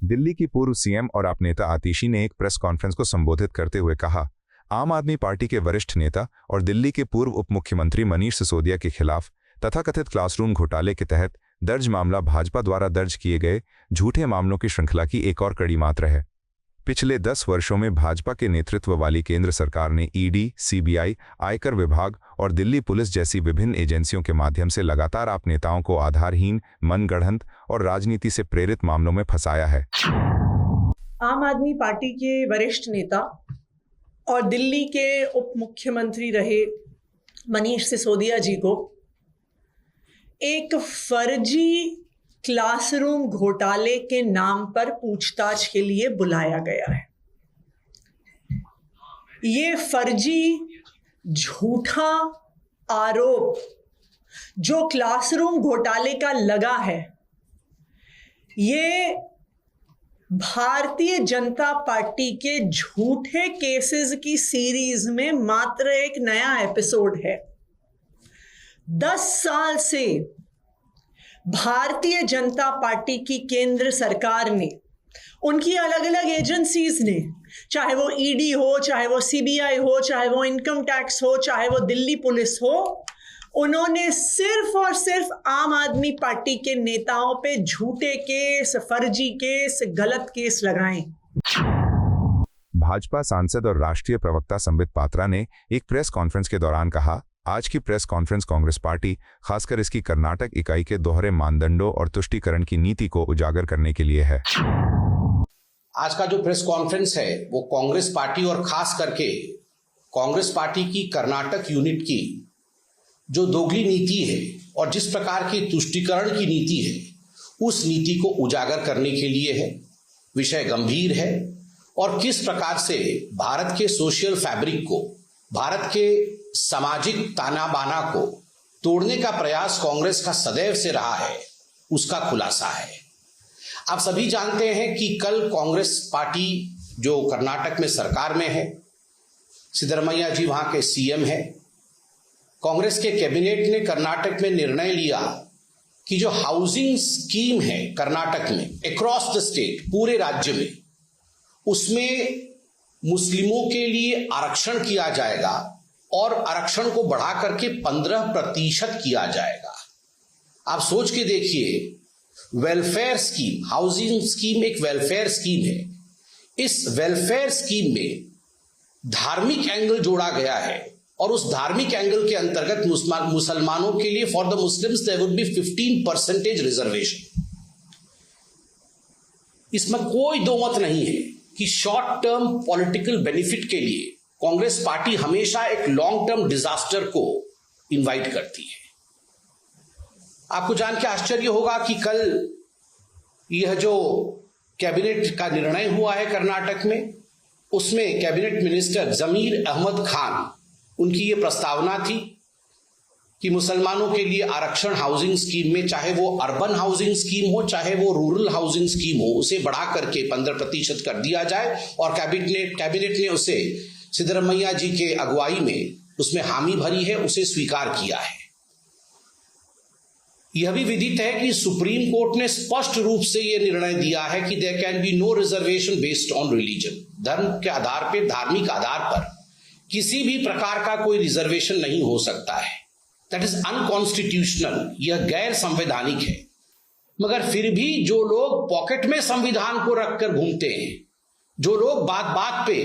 दिल्ली की पूर्व सीएम और आप नेता आतिशी ने एक प्रेस कॉन्फ्रेंस को संबोधित करते हुए कहा, आम आदमी पार्टी के वरिष्ठ नेता और दिल्ली के पूर्व उप मुख्यमंत्री मनीष सिसोदिया के खिलाफ तथाकथित क्लासरूम घोटाले के तहत दर्ज मामला भाजपा द्वारा दर्ज किए गए झूठे मामलों की श्रृंखला की एक और कड़ी मात्र है। पिछले 10 वर्षों में भाजपा के नेतृत्व वाली केंद्र सरकार ने ईडी, सीबीआई, आयकर विभाग और दिल्ली पुलिस जैसी विभिन्न एजेंसियों के माध्यम से लगातार आप नेताओं को आधारहीन, मनगढ़ंत और राजनीति से प्रेरित मामलों में फंसाया है। आम आदमी पार्टी के वरिष्ठ नेता और दिल्ली के उप मुख्यमंत्री रहे मनीष सिसोदिया जी को एक फर्जी क्लासरूम घोटाले के नाम पर पूछताछ के लिए बुलाया गया है। ये फर्जी झूठा आरोप जो क्लासरूम घोटाले का लगा है, ये भारतीय जनता पार्टी के झूठे केसेस की सीरीज में मात्र एक नया एपिसोड है। 10 साल से भारतीय जनता पार्टी की केंद्र सरकार ने, उनकी अलग अलग एजेंसीज ने, चाहे वो ईडी हो, चाहे वो सीबीआई हो, चाहे वो इनकम टैक्स हो, चाहे वो दिल्ली पुलिस हो, उन्होंने सिर्फ और सिर्फ आम आदमी पार्टी के नेताओं पे झूठे केस, फर्जी केस, गलत केस लगाए। भाजपा सांसद और राष्ट्रीय प्रवक्ता संबित पात्रा ने एक प्रेस कॉन्फ्रेंस के दौरान कहा, आज की प्रेस कॉन्फ्रेंस कांग्रेस पार्टी, खासकर इसकी कर्नाटक इकाई के दोहरे मानदंडों और तुष्टीकरण की नीति को उजागर करने के लिए है। आज का जो प्रेस कॉन्फ्रेंस है वो कांग्रेस पार्टी और खास करके कांग्रेस पार्टी की कर्नाटक यूनिट की जो दोगली नीति है और जिस प्रकार की तुष्टीकरण की नीति है, उस नीति को उजागर करने के लिए है। विषय गंभीर है और किस प्रकार से भारत के सोशल फैब्रिक को, भारत के सामाजिक ताना बाना को तोड़ने का प्रयास कांग्रेस का सदैव से रहा है, उसका खुलासा है। आप सभी जानते हैं कि कल कांग्रेस पार्टी जो कर्नाटक में सरकार में है, सिद्धरमैया जी वहां के सीएम है, कांग्रेस के कैबिनेट ने कर्नाटक में निर्णय लिया कि जो हाउसिंग स्कीम है कर्नाटक में, अक्रॉस द स्टेट, पूरे राज्य में, उसमें मुस्लिमों के लिए आरक्षण किया जाएगा और आरक्षण को बढ़ा करके 15% किया जाएगा। आप सोच के देखिए, वेलफेयर स्कीम, हाउसिंग स्कीम एक वेलफेयर स्कीम है। इस वेलफेयर स्कीम में धार्मिक एंगल जोड़ा गया है और उस धार्मिक एंगल के अंतर्गत मुसलमानों के लिए, for the Muslims there would be 15% reservation. इसमें कोई दो मत नहीं है कि शॉर्ट टर्म पॉलिटिकल बेनिफिट के लिए कांग्रेस पार्टी हमेशा एक लॉन्ग टर्म डिजास्टर को इनवाइट करती है। आपको जान के आश्चर्य होगा कि कल यह जो कैबिनेट का निर्णय हुआ है कर्नाटक में, उसमें कैबिनेट मिनिस्टर जमीर अहमद खान, उनकी ये प्रस्तावना थी कि मुसलमानों के लिए आरक्षण हाउसिंग स्कीम में, चाहे वो अर्बन हाउसिंग स्कीम हो, चाहे वो रूरल हाउसिंग स्कीम हो, उसे बढ़ा करके 15% कर दिया जाए। और कैबिनेट ने उसे सिद्धरमैया जी के अगुवाई में उसमें हामी भरी है, उसे स्वीकार किया है। यह भी विदित है कि सुप्रीम कोर्ट ने स्पष्ट रूप से यह निर्णय दिया है कि there can be no reservation based on religion. धर्म के आधार पर, धार्मिक आधार पर किसी भी प्रकार का कोई रिजर्वेशन नहीं हो सकता है। दैट इज अनकॉन्स्टिट्यूशनल, यह गैर संवैधानिक है। मगर फिर भी जो लोग पॉकेट में संविधान को रखकर घूमते हैं, जो लोग बात बात पे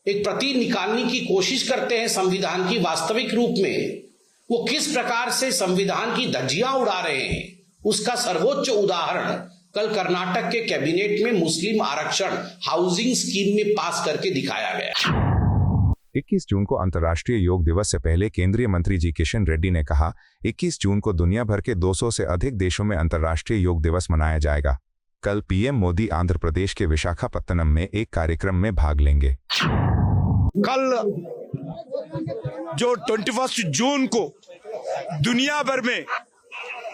एक प्रति निकालने की कोशिश करते हैं संविधान की, वास्तविक रूप में वो किस प्रकार से संविधान की धज्जियां उड़ा रहे हैं, उसका सर्वोच्च उदाहरण कल कर्नाटक के कैबिनेट में मुस्लिम आरक्षण हाउसिंग स्कीम में पास करके दिखाया गया। 21 जून को अंतर्राष्ट्रीय योग दिवस से पहले केंद्रीय मंत्री जी किशन रेड्डी ने कहा, 21 जून को दुनिया भर के 200 से अधिक देशों में अंतर्राष्ट्रीय योग दिवस मनाया जाएगा। कल पीएम मोदी आंध्र प्रदेश के विशाखापत्तनम में एक कार्यक्रम में भाग लेंगे। कल जो 21 जून को दुनिया भर में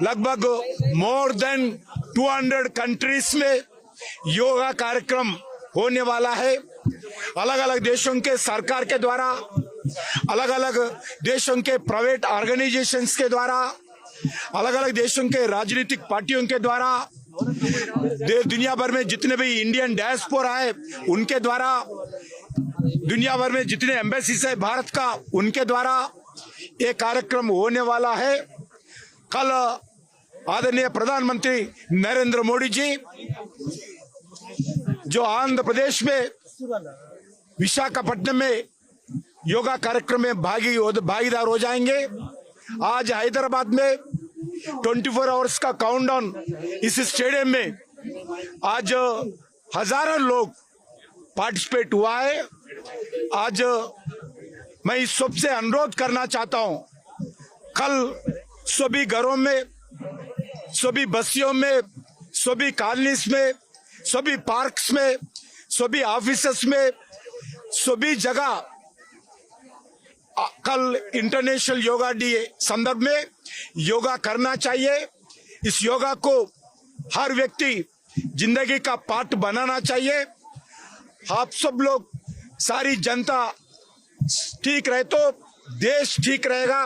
लगभग मोर देन 200 कंट्रीज में योगा कार्यक्रम होने वाला है। अलग अलग देशों के सरकार के द्वारा, अलग अलग देशों के प्राइवेट ऑर्गेनाइजेशंस के द्वारा अलग अलग देशों के राजनीतिक पार्टियों के द्वारा, दुनिया भर में जितने भी इंडियन डायस्पोरा है उनके द्वारा, दुनिया भर में जितने एम्बेसीज है भारत का उनके द्वारा ये कार्यक्रम होने वाला है। कल आदरणीय प्रधानमंत्री नरेंद्र मोदी जी जो आंध्र प्रदेश में विशाखापट्टनम में योगा कार्यक्रम में भागीदार हो जाएंगे। आज हैदराबाद में 24 आवर्स का काउंटडाउन इस स्टेडियम में आज हजारों लोग पार्टिसिपेट हुआ है। आज मैं इस सबसे अनुरोध करना चाहता हूं, कल सभी घरों में, सभी बस्तियों में, सभी कॉलोनीज में, सभी पार्क्स में, सभी ऑफिसेस में, सभी जगह कल इंटरनेशनल योगा डे संदर्भ में योगा करना चाहिए। इस योगा को हर व्यक्ति जिंदगी का पार्ट बनाना चाहिए। आप सब लोग, सारी जनता ठीक रहे तो देश ठीक रहेगा।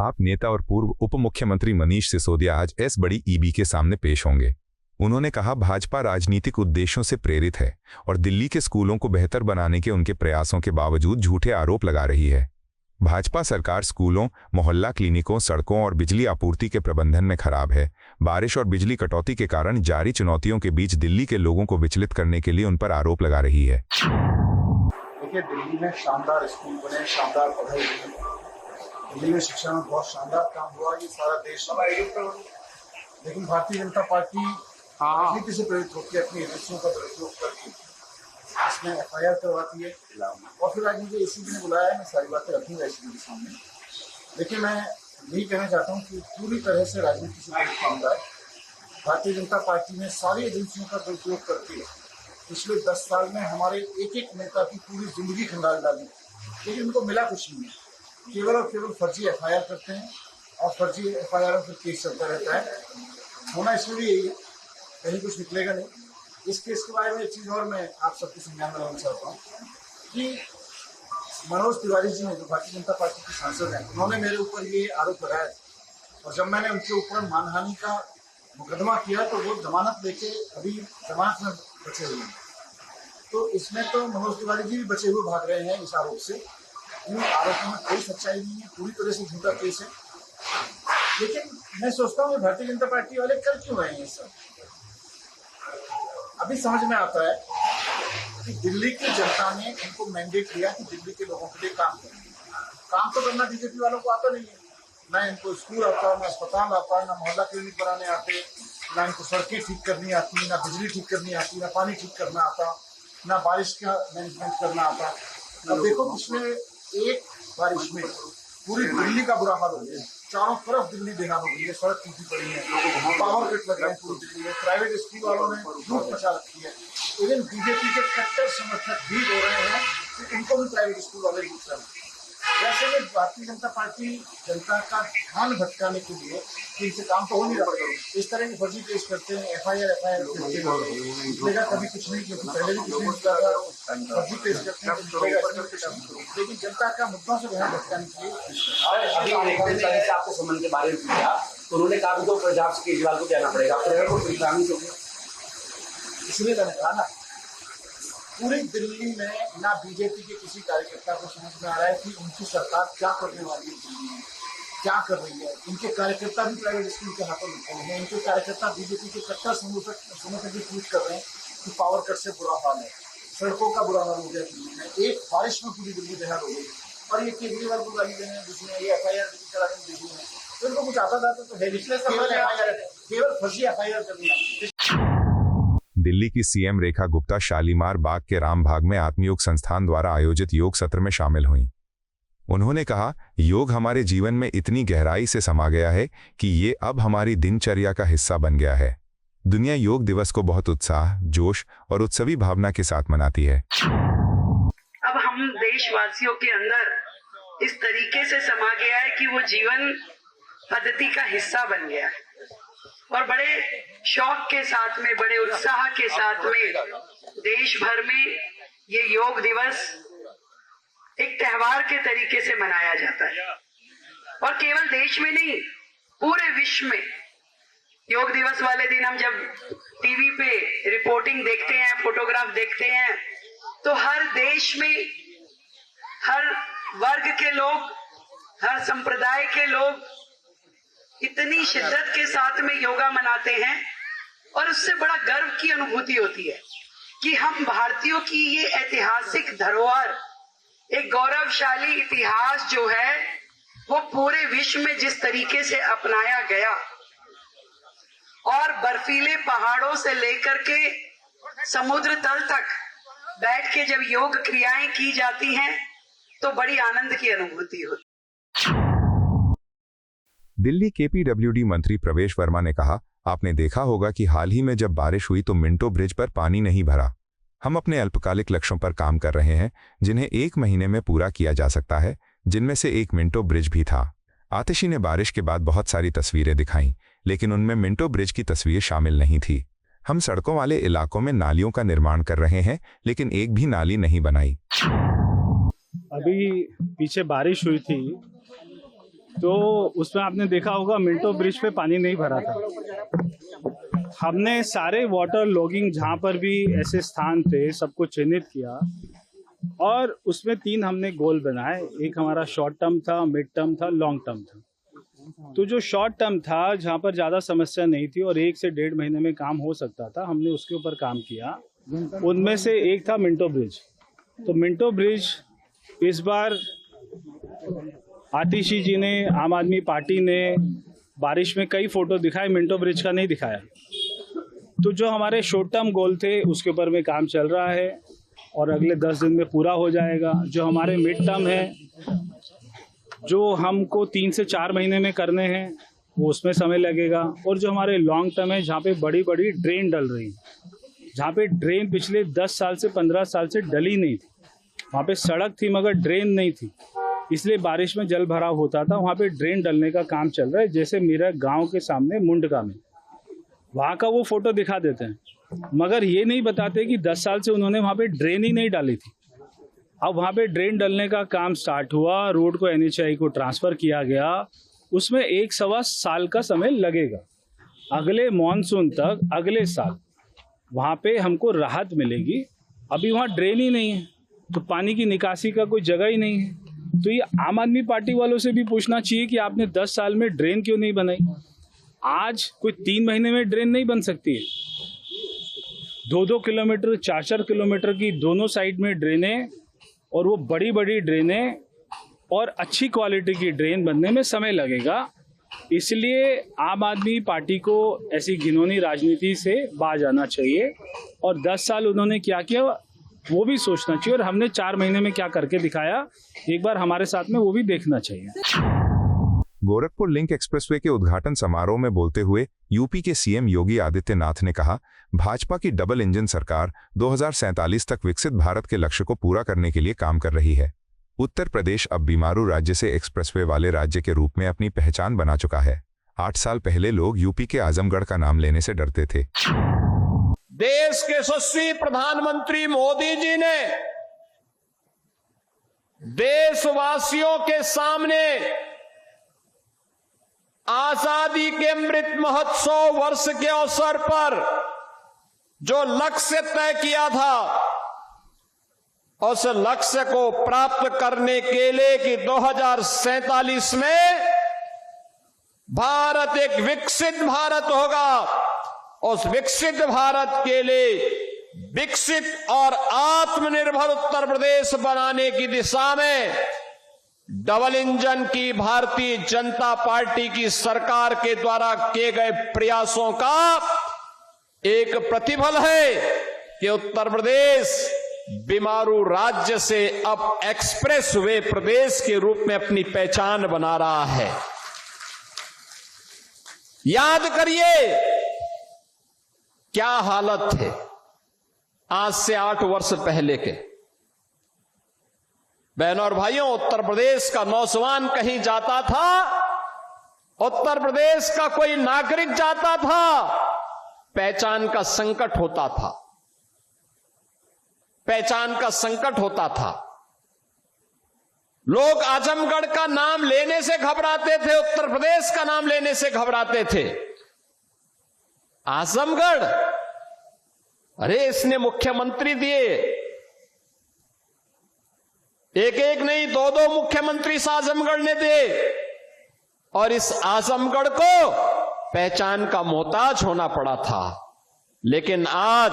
आप नेता और पूर्व उप मुख्यमंत्री मनीष सिसोदिया आज एस बड़ी ईबी के सामने पेश होंगे। उन्होंने कहा भाजपा राजनीतिक उद्देश्यों से प्रेरित है और दिल्ली के स्कूलों को बेहतर बनाने के उनके प्रयासों के बावजूद झूठे आरोप लगा रही है। भाजपा सरकार स्कूलों, मोहल्ला क्लिनिकों, सड़कों और बिजली आपूर्ति के प्रबंधन में खराब है। बारिश और बिजली कटौती के कारण जारी चुनौतियों के बीच दिल्ली के लोगों को विचलित करने के लिए उन पर आरोप लगा रही है। देखिए, दिल्ली में शानदार स्कूल बने, शानदार पढ़ाई हुई, दिल्ली में शिक्षा में बहुत शानदार काम हुआ, ये सारा देश। लेकिन भारतीय जनता पार्टी राजनीति से प्रेरित होकर अपनी एजेंसियों का दुरुपयोग करके इसमें FIR करवाती है और फिर आज मुझे एसीपी ने बुलाया है। मैं सारी बातें रखूंगा एसीपी के सामने, लेकिन मैं यही कहना चाहता हूँ कि पूरी तरह से राजनीति से प्रेरित मामला है। भारतीय जनता पार्टी ने सारी एजेंसियों का दुरुपयोग करके पिछले 10 साल में हमारे एक एक नेता की पूरी जिंदगी खंगाल डाली, लेकिन उनको मिला कुछ नहीं है। केवल और केवल फर्जी FIR करते हैं और फर्जी FIR में फिर केस चलता रहता है। होना इसमें भी यही है, कहीं कुछ निकलेगा नहीं। इस केस के बारे में एक चीज़ और मैं आप सबको समझाना रहना चाहता हूँ कि मनोज तिवारी जी ने, जो भारतीय जनता पार्टी के सांसद हैं, उन्होंने मेरे ऊपर ये आरोप लगाया था और जब मैंने उनके ऊपर मानहानि का मुकदमा किया तो वो जमानत लेके अभी जमानत में बचे हुए हैं। तो इसमें तो मनोज तिवारी जी भी बचे हुए भाग रहे हैं इस आरोप से। इन आरोपों में कोई सच्चाई नहीं है, पूरी तरह से झूठा केस है। लेकिन मैं सोचता हूँ भारतीय जनता पार्टी वाले कर क्यों रहे हैं ये सब। अभी समझ में आता है कि दिल्ली की जनता ने इनको मैंडेट दिया कि दिल्ली के लोगों के लिए काम करें। काम तो करना बीजेपी वालों को आता नहीं है, ना इनको स्कूल आता, ना अस्पताल आता, ना मोहल्ला क्लिनिक बनाने आते, ना इनको सड़कें ठीक करनी आती, ना बिजली ठीक करनी आती, ना पानी ठीक करना आता, ना बारिश का मैनेजमेंट करना आता। अब देखो, पिछले एक बारिश में पूरी दिल्ली का बुरा हाल हो गया। चारों तरफ दिल्ली बेहाल हो गई है, सड़क टूटी पड़ी है, पावर कट लग रहे हैं पूरी दिल्ली में, प्राइवेट स्कूल वालों ने लूट मचा रखी है। इवन बीजेपी के कट्टर समर्थक भी हो रहे हैं कि इनको भी प्राइवेट स्कूल वाले लूट रहे हैं। वैसे में भारतीय जनता पार्टी जनता का ध्यान भटकाने के लिए इनसे काम तो हो नहीं रहा। इस तरह के फर्जी केस करते हैं, FIR निकलेगा कभी कुछ नहीं, क्योंकि पहले भी कुछ नहीं निकला था। फर्जी केस करते हैं, लेकिन जनता का मुद्दों से ध्यान भटकाने के लिए। आपको संबंध के बारे में पूछा तो उन्होंने कहा कि तो पंजाब से केजरीवाल को कहना पड़ेगा, इसलिए मैंने कहा ना, पूरी दिल्ली में ना बीजेपी के किसी कार्यकर्ता को समझ में आ रहा है कि उनकी सरकार क्या करने वाली है, दिल्ली में क्या कर रही है। इनके कार्यकर्ता भी प्राइवेट स्कूल के हाथों में हैं। इनके कार्यकर्ता बीजेपी के कट्टर समर्थक भी ट्वीट कर रहे हैं कि पावर कट से बुरा हाल है, सड़कों का बुरा हाल हो गया दिल्ली में, एक बारिश में पूरी दिल्ली बेहाल हो गई। और ये केजरीवाल को गाली देने हैं, दूसरी ये FIR कराने में बिजी है। तो इनको कुछ आता था तो है, केवल फर्जी FIR करनी है। दिल्ली की सीएम रेखा गुप्ता शालीमार बाग के रामबाग में आत्मयोग संस्थान द्वारा आयोजित योग सत्र में शामिल हुईं। उन्होंने कहा, योग हमारे जीवन में इतनी गहराई से समा गया है कि ये अब हमारी दिनचर्या का हिस्सा बन गया है। दुनिया योग दिवस को बहुत उत्साह, जोश और उत्सवी भावना के साथ मनाती है। अब हम देशवासियों के अंदर इस तरीके से समा गया है कि वो जीवन पद्धति का हिस्सा बन गया है और बड़े शौक के साथ में, बड़े उत्साह के साथ में देश भर में ये योग दिवस एक त्योहार के तरीके से मनाया जाता है। और केवल देश में नहीं, पूरे विश्व में। योग दिवस वाले दिन हम जब टीवी पे रिपोर्टिंग देखते हैं, फोटोग्राफ देखते हैं, तो हर देश में हर वर्ग के लोग, हर संप्रदाय के लोग इतनी शिद्दत के साथ में योगा मनाते हैं और उससे बड़ा गर्व की अनुभूति होती है कि हम भारतीयों की ये ऐतिहासिक धरोहर, एक गौरवशाली इतिहास जो है वो पूरे विश्व में जिस तरीके से अपनाया गया और बर्फीले पहाड़ों से लेकर के समुद्र तल तक बैठ के जब योग क्रियाएं की जाती हैं तो बड़ी आनंद की अनुभूति होती है। दिल्ली केपीडब्ल्यूडी मंत्री प्रवेश वर्मा ने कहा, आपने देखा होगा कि हाल ही में जब बारिश हुई तो मिंटो ब्रिज पर पानी नहीं भरा। हम अपने अल्पकालिक लक्ष्यों पर काम कर रहे हैं जिन्हें 1 महीने में पूरा किया जा सकता है, जिनमें से एक मिंटो ब्रिज भी था। आतिशी ने बारिश के बाद बहुत सारी तस्वीरें दिखाईं, लेकिन उनमें मिंटो ब्रिज की तस्वीर शामिल नहीं थी। हम सड़कों वाले इलाकों में नालियों का निर्माण कर रहे हैं, लेकिन एक भी नाली नहीं बनाई। अभी पीछे बारिश हुई थी तो उसमें आपने देखा होगा मिंटो ब्रिज पे पानी नहीं भरा था। हमने सारे वाटर लॉगिंग जहाँ पर भी ऐसे स्थान थे सबको चिन्हित किया और उसमें 3 हमने गोल बनाए। एक हमारा शॉर्ट टर्म था, मिड टर्म था, लॉन्ग टर्म था। तो जो शॉर्ट टर्म था जहाँ पर ज़्यादा समस्या नहीं थी और 1 से 1.5 महीने में काम हो सकता था, हमने उसके ऊपर काम किया। उनमें से एक था मिंटो ब्रिज। तो मिंटो ब्रिज इस बार आतिशी जी ने, आम आदमी पार्टी ने बारिश में कई फोटो दिखाए, मिंटो ब्रिज का नहीं दिखाया। तो जो हमारे शॉर्ट टर्म गोल थे उसके ऊपर में काम चल रहा है और अगले 10 दिन में पूरा हो जाएगा। जो हमारे मिड टर्म है, जो हमको 3 से 4 महीने में करने हैं, वो उसमें समय लगेगा। और जो हमारे लॉन्ग टर्म है, जहाँ पे बड़ी बड़ी ड्रेन डल रही, जहाँ पे ड्रेन पिछले 10 साल से 15 साल से डली नहीं थी, वहाँ पे सड़क थी मगर ड्रेन नहीं थी, इसलिए बारिश में जल भराव होता था। वहाँ पे ड्रेन डलने का काम चल रहा है। जैसे मेरा गांव के सामने मुंडका में, वहाँ का वो फोटो दिखा देते हैं, मगर ये नहीं बताते कि 10 साल से उन्होंने वहाँ पे ड्रेन ही नहीं डाली थी। अब वहाँ पे ड्रेन डलने का काम स्टार्ट हुआ, रोड को NHAI को ट्रांसफ़र किया गया, उसमें 1-1.25 साल का समय लगेगा। अगले मानसून तक, अगले साल वहाँ पे हमको राहत मिलेगी। अभी वहाँ ड्रेन ही नहीं है तो पानी की निकासी का कोई जगह ही नहीं है। तो ये आम आदमी पार्टी वालों से भी पूछना चाहिए कि आपने 10 साल में ड्रेन क्यों नहीं बनाई। आज कोई 3 महीने में ड्रेन नहीं बन सकती है। 2-2 किलोमीटर, 4-4 किलोमीटर की दोनों साइड में ड्रेनें, और वो बड़ी बड़ी ड्रेनें और अच्छी क्वालिटी की ड्रेन बनने में समय लगेगा। इसलिए आम आदमी पार्टी को ऐसी घिनौनी राजनीति से बाज आना चाहिए और 10 साल उन्होंने क्या किया वो भी सोचना चाहिए, और हमने 4 महीने में क्या करके दिखाया एक बार हमारे साथ में वो भी देखना चाहिए। गोरखपुर लिंक एक्सप्रेसवे के उद्घाटन समारोह में बोलते हुए यूपी के सीएम योगी आदित्यनाथ ने कहा, भाजपा की डबल इंजन सरकार 2047 तक विकसित भारत के लक्ष्य को पूरा करने के लिए काम कर रही है। उत्तर प्रदेश अब बीमारू राज्य से एक्सप्रेसवे वाले राज्य के रूप में अपनी पहचान बना चुका है। 8 साल पहले लोग यूपी के आजमगढ़ का नाम लेने से डरते थे। देश के यशस्वी प्रधानमंत्री मोदी जी ने देशवासियों के सामने आजादी के अमृत महोत्सव वर्ष के अवसर पर जो लक्ष्य तय किया था, उस लक्ष्य को प्राप्त करने के लिए कि 2047 में भारत एक विकसित भारत होगा, उस विकसित भारत के लिए विकसित और आत्मनिर्भर उत्तर प्रदेश बनाने की दिशा में डबल इंजन की भारतीय जनता पार्टी की सरकार के द्वारा किए गए प्रयासों का एक प्रतिफल है कि उत्तर प्रदेश बीमारू राज्य से अब एक्सप्रेस वे प्रदेश के रूप में अपनी पहचान बना रहा है। याद करिए क्या हालत थे आज से 8 वर्ष पहले के। बहनों और भाइयों, उत्तर प्रदेश का नौजवान कहीं जाता था, उत्तर प्रदेश का कोई नागरिक जाता था, पहचान का संकट होता था, पहचान का संकट होता था। लोग आजमगढ़ का नाम लेने से घबराते थे, उत्तर प्रदेश का नाम लेने से घबराते थे। आजमगढ़, अरे इसने मुख्यमंत्री दिए, एक एक नहीं 2-2 मुख्यमंत्री इस आजमगढ़ ने दिए, और इस आजमगढ़ को पहचान का मोहताज होना पड़ा था। लेकिन आज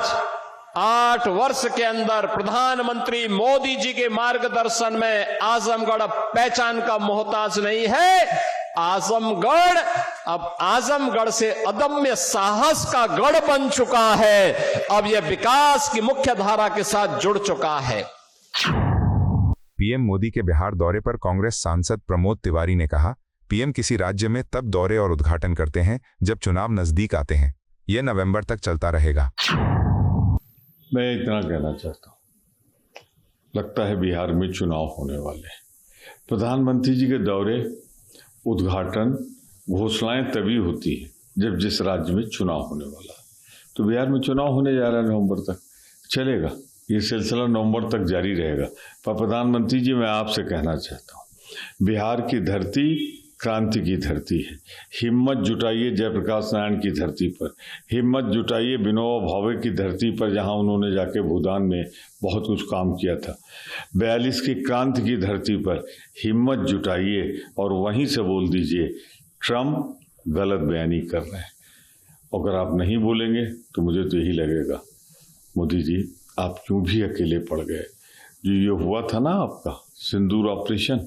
8 वर्ष के अंदर प्रधानमंत्री मोदी जी के मार्गदर्शन में आजमगढ़ अब पहचान का मोहताज नहीं है। आजमगढ़ अब आजमगढ़ से अदम्य साहस का गढ़ बन चुका है। अब यह विकास की मुख्य धारा के साथ जुड़ चुका है। पीएम मोदी के बिहार दौरे पर कांग्रेस सांसद प्रमोद तिवारी ने कहा, पीएम किसी राज्य में तब दौरे और उद्घाटन करते हैं जब चुनाव नजदीक आते हैं। यह नवंबर तक चलता रहेगा। मैं इतना कहना चाहता हूं, लगता है बिहार में चुनाव होने वाले हैं। प्रधानमंत्री जी के दौरे, उद्घाटन, घोषणाएं तभी होती है जब जिस राज्य में चुनाव होने वाला है। तो बिहार में चुनाव होने जा रहा है, नवंबर तक चलेगा ये सिलसिला, नवंबर तक जारी रहेगा। पर प्रधानमंत्री जी, मैं आपसे कहना चाहता हूं, बिहार की धरती क्रांति की धरती है। हिम्मत जुटाइए जयप्रकाश नारायण की धरती पर, हिम्मत जुटाइए विनोबा भावे की धरती पर, जहां उन्होंने जाके भूदान में बहुत कुछ काम किया था। 42 की क्रांति की धरती पर हिम्मत जुटाइए और वहीं से बोल दीजिए ट्रम्प गलत बयानी कर रहे हैं। अगर आप नहीं बोलेंगे तो मुझे तो यही लगेगा, मोदी जी आप क्यों भी अकेले पड़ गए। जो ये हुआ था ना आपका सिंदूर ऑपरेशन,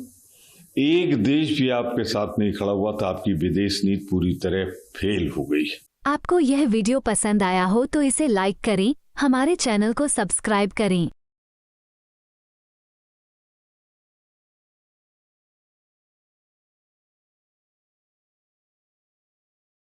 एक देश भी आपके साथ नहीं खड़ा हुआ था। आपकी विदेश नीति पूरी तरह फेल हो गई। आपको यह वीडियो पसंद आया हो तो इसे लाइक करें, हमारे चैनल को सब्सक्राइब करें।